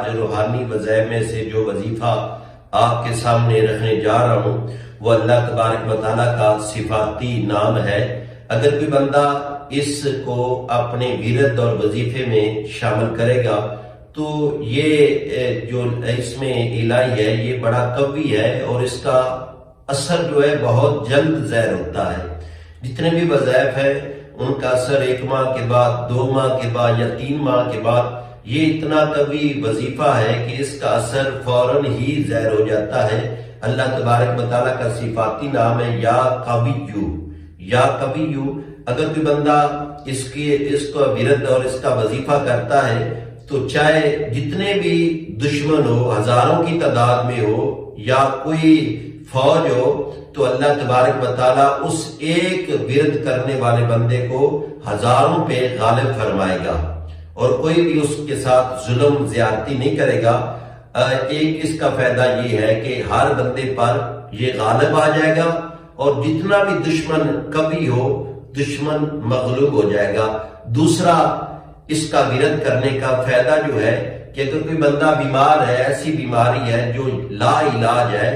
روحانی وظائف میں سے جو وظیفہ آپ کے سامنے رکھنے جا رہا ہوں وہ اللہ تبارک و تعالیٰ کا صفاتی نام ہے۔ اگر کوئی بندہ اس کو اپنے ورد اور وظیفے میں شامل کرے گا تو یہ جو اس میں الہی ہے یہ بڑا قوی ہے اور اس کا اثر جو ہے بہت جلد ظاہر ہوتا ہے۔ جتنے بھی وظائف ہیں ان کا اثر 1 ماہ کے بعد، 2 ماہ کے بعد یا 3 ماہ کے بعد یہ اتنا قوی وظیفہ ہے کہ اس کا اثر فوراً ہی ظاہر ہو جاتا ہے۔ اللہ تبارک و تعالیٰ کا صفاتی نام ہے یا قویو، یا قویو۔ اگر کوئی بندہ اس کو ورد اور اس کا وظیفہ کرتا ہے تو چاہے جتنے بھی دشمن ہو، ہزاروں کی تعداد میں ہو یا کوئی فوج ہو، تو اللہ تبارک و تعالیٰ اس ایک ورد کرنے والے بندے کو ہزاروں پہ غالب فرمائے گا اور کوئی بھی اس کے ساتھ ظلم زیادتی نہیں کرے گا۔ ایک اس کا فائدہ یہ ہے کہ ہر بندے پر یہ غالب آ جائے گا اور جتنا بھی دشمن کبھی ہو دشمن مغلوب ہو جائے گا۔ دوسرا اس کا ورد کرنے کا فائدہ جو ہے کہ اگر کوئی بندہ بیمار ہے، ایسی بیماری ہے جو لا علاج ہے،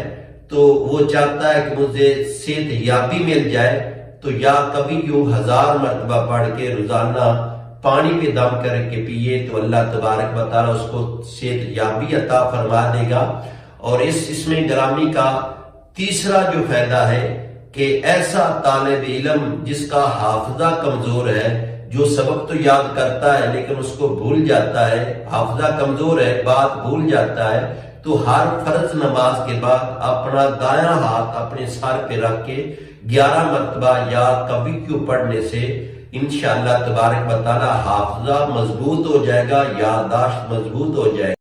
تو وہ چاہتا ہے کہ مجھے صحت یابی مل جائے، تو یا کبھی یوں 1000 مرتبہ پڑھ کے روزانہ پانی پہ دم کر کے پیے تو اللہ تبارک و تعالیٰ اس کو صحت یابی عطا فرما دے گا۔ اور اس میں گرامی کا تیسرا جو فائدہ ہے کہ ایسا طالب علم جس کا حافظہ کمزور ہے، جو سبق تو یاد کرتا ہے لیکن اس کو بھول جاتا ہے، حافظہ کمزور ہے، بات بھول جاتا ہے، تو ہر فرض نماز کے بعد اپنا دایاں ہاتھ اپنے سر پہ رکھ کے 11 مرتبہ یا کبھی کیوں پڑھنے سے انشاءاللہ تبارک و تعالی حافظہ مضبوط ہو جائے گا، یادداشت مضبوط ہو جائے گا۔